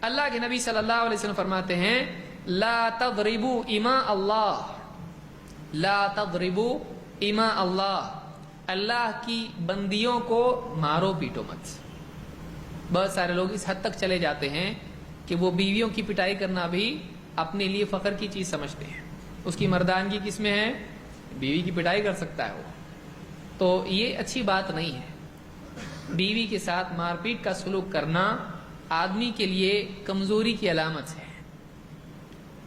اللہ کے نبی صلی اللہ علیہ وسلم فرماتے ہیں لا تضربوا اماء اللہ، لا تضربوا اماء اللہ، اللہ کی بندیوں کو مارو پیٹو مت۔ بہت سارے لوگ اس حد تک چلے جاتے ہیں کہ وہ بیویوں کی پٹائی کرنا بھی اپنے لیے فخر کی چیز سمجھتے ہیں۔ اس کی مردانگی کس میں ہے؟ بیوی کی پٹائی کر سکتا ہے وہ، تو یہ اچھی بات نہیں ہے۔ بیوی کے ساتھ مار پیٹ کا سلوک کرنا آدمی کے لیے کمزوری کی علامت ہے۔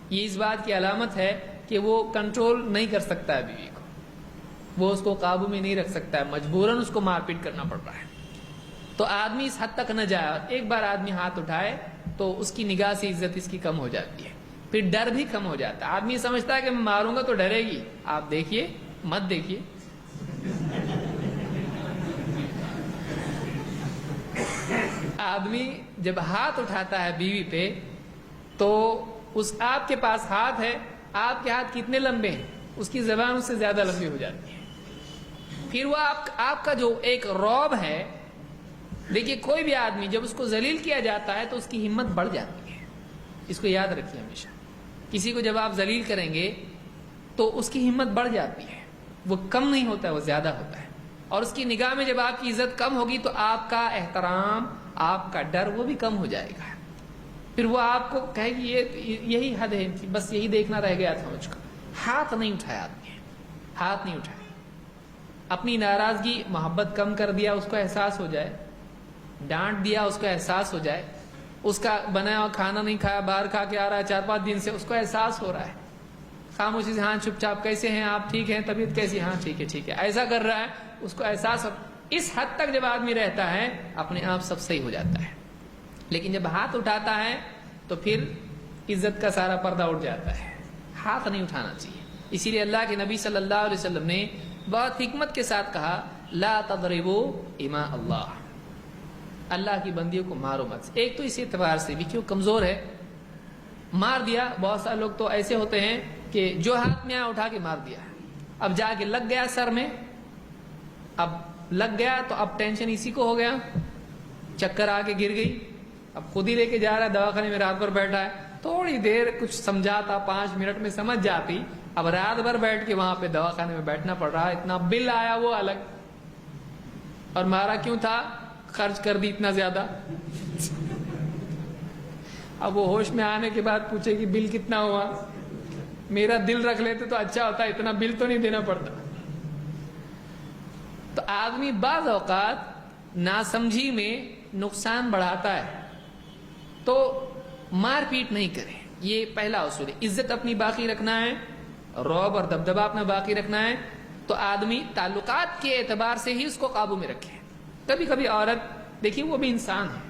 یہ اس بات کی علامت ہے کہ وہ کنٹرول نہیں کر سکتا ہے بیوی کو، وہ اس کو قابو میں نہیں رکھ سکتا ہے، مجبوراً اس کو مار پیٹ کرنا پڑ رہا ہے۔ تو آدمی اس حد تک نہ جائے، ایک بار آدمی ہاتھ اٹھائے تو اس کی نگاہ سے عزت اس کی کم ہو جاتی ہے، پھر ڈر بھی کم ہو جاتا ہے۔ آدمی سمجھتا ہے کہ میں ماروں گا تو ڈرے گی، آپ دیکھیے مت دیکھیے۔ آدمی جب ہاتھ اٹھاتا ہے بیوی پہ تو اس آپ کے پاس ہاتھ ہے، آپ کے ہاتھ کتنے لمبے ہیں، اس کی زبان اس سے زیادہ لمبی ہو جاتی ہے۔ پھر وہ آپ کا جو ایک رعب ہے، دیکھیے کوئی بھی آدمی جب اس کو ذلیل کیا جاتا ہے تو اس کی ہمت بڑھ جاتی ہے، اس کو یاد رکھیے ہمیشہ۔ کسی کو جب آپ ذلیل کریں گے تو اس کی ہمت بڑھ جاتی ہے، وہ کم نہیں ہوتا ہے، وہ زیادہ ہوتا ہے، اور اس کی نگاہ میں جب آپ کی عزت کم ہوگی تو آپ کا احترام، آپ کا ڈر وہ بھی کم ہو جائے گا۔ پھر وہ آپ کو کہے گی یہی حد ہے، بس یہی دیکھنا رہ گیا تھا مجھ کو۔ ہاتھ نہیں اٹھایا آدمی، ہاتھ نہیں اٹھایا، اپنی ناراضگی محبت کم کر دیا، اس کو احساس ہو جائے، ڈانٹ دیا اس کو احساس ہو جائے، اس کا بنایا ہوا کھانا نہیں کھایا، باہر کھا کے آ رہا ہے 4-5 دن سے، اس کو احساس ہو رہا ہے، خاموشی سے ہاں چپ چاپ کیسے ہیں آپ، ٹھیک ہیں، طبیعت کیسی، ہاں ٹھیک ہے ٹھیک ہے، ایسا کر رہا ہے، اس کو احساس ہو۔ اس حد تک جب آدمی رہتا ہے اپنے آپ سب صحیح ہو جاتا ہے، لیکن جب ہاتھ اٹھاتا ہے تو پھر عزت کا سارا پردہ اٹھ جاتا ہے۔ ہاتھ نہیں اٹھانا چاہیے، اسی لیے اللہ کے نبی صلی اللہ علیہ وسلم نے بہت حکمت کے ساتھ کہا لا تضربوا اماء اللہ، اللہ کی بندیوں کو مارو مت۔ ایک تو اس اعتبار سے بھی کہ وہ کمزور ہے، مار دیا۔ بہت سارے لوگ تو ایسے ہوتے ہیں کہ جو ہاتھ میں آیا اٹھا کے مار دیا، اب جا کے لگ گیا سر میں، اب لگ گیا تو اب ٹینشن اسی کو ہو گیا، چکر آ کے گر گئی، اب خود ہی لے کے جا رہا ہے دواخانے میں، رات بھر بیٹھا ہے۔ تھوڑی دیر کچھ سمجھاتا، 5 منٹ میں سمجھ جاتی، اب رات بھر بیٹھ کے وہاں پہ دواخانے میں بیٹھنا پڑ رہا ہے، اتنا بل آیا وہ الگ، اور مارا کیوں تھا؟ خرچ کر دی اتنا زیادہ۔ اب وہ ہوش میں آنے کے بعد پوچھے کہ بل کتنا ہوا، میرا دل رکھ لیتے تو اچھا ہوتا، اتنا بل تو نہیں دینا پڑتا۔ تو آدمی بعض اوقات ناسمجھی میں نقصان بڑھاتا ہے، تو مار پیٹ نہیں کرے، یہ پہلا اصول ہے۔ عزت اپنی باقی رکھنا ہے، رعب اور دبدبہ اپنا باقی رکھنا ہے، تو آدمی تعلقات کے اعتبار سے ہی اس کو قابو میں رکھے۔ کبھی کبھی عورت، دیکھیے وہ بھی انسان ہے،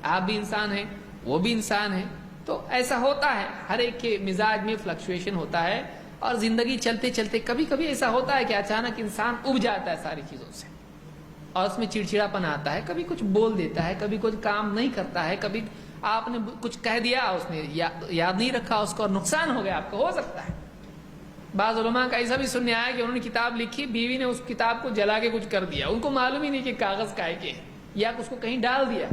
آپ بھی انسان ہیں، وہ بھی انسان ہے، تو ایسا ہوتا ہے، ہر ایک کے مزاج میں فلکچویشن ہوتا ہے، اور زندگی چلتے چلتے کبھی کبھی ایسا ہوتا ہے کہ اچانک انسان اب جاتا ہے ساری چیزوں سے، اور اس میں چڑچڑاپن آتا ہے، کبھی کچھ بول دیتا ہے، کبھی کچھ کام نہیں کرتا ہے، کبھی آپ نے کچھ کہہ دیا، اس نے یاد نہیں رکھا اس کو، اور نقصان ہو گیا آپ کو، ہو سکتا ہے۔ بعض علماء کا ایسا بھی سننے آیا کہ انہوں نے کتاب لکھی، بیوی نے اس کتاب کو جلا کے کچھ کر دیا، ان کو معلوم ہی نہیں کہ کاغذ کا ہے کہ، یا اس کو کہیں ڈال دیا،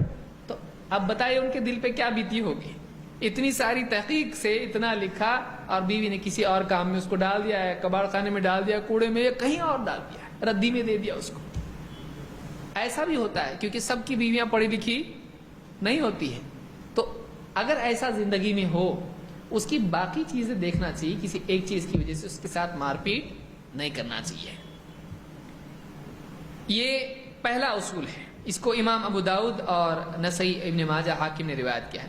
تو اب بتائیے ان کے دل پہ کیا بیتی ہوگی۔ اتنی ساری تحقیق سے اتنا لکھا، اور بیوی نے کسی اور کام میں اس کو ڈال دیا ہے، کباڑ خانے میں ڈال دیا، کوڑے میں، یا کہیں اور ڈال دیا، ردی میں دے دیا اس کو۔ ایسا بھی ہوتا ہے، کیونکہ سب کی بیویاں پڑھی لکھی نہیں ہوتی ہیں، تو اگر ایسا زندگی میں ہو، اس کی باقی چیزیں دیکھنا چاہیے، کسی ایک چیز کی وجہ سے اس کے ساتھ مار پیٹ نہیں کرنا چاہیے۔ یہ پہلا اصول ہے، اس کو امام ابو داؤد اور نسائی ابن ماجہ حاکم نے روایت کیا ہے۔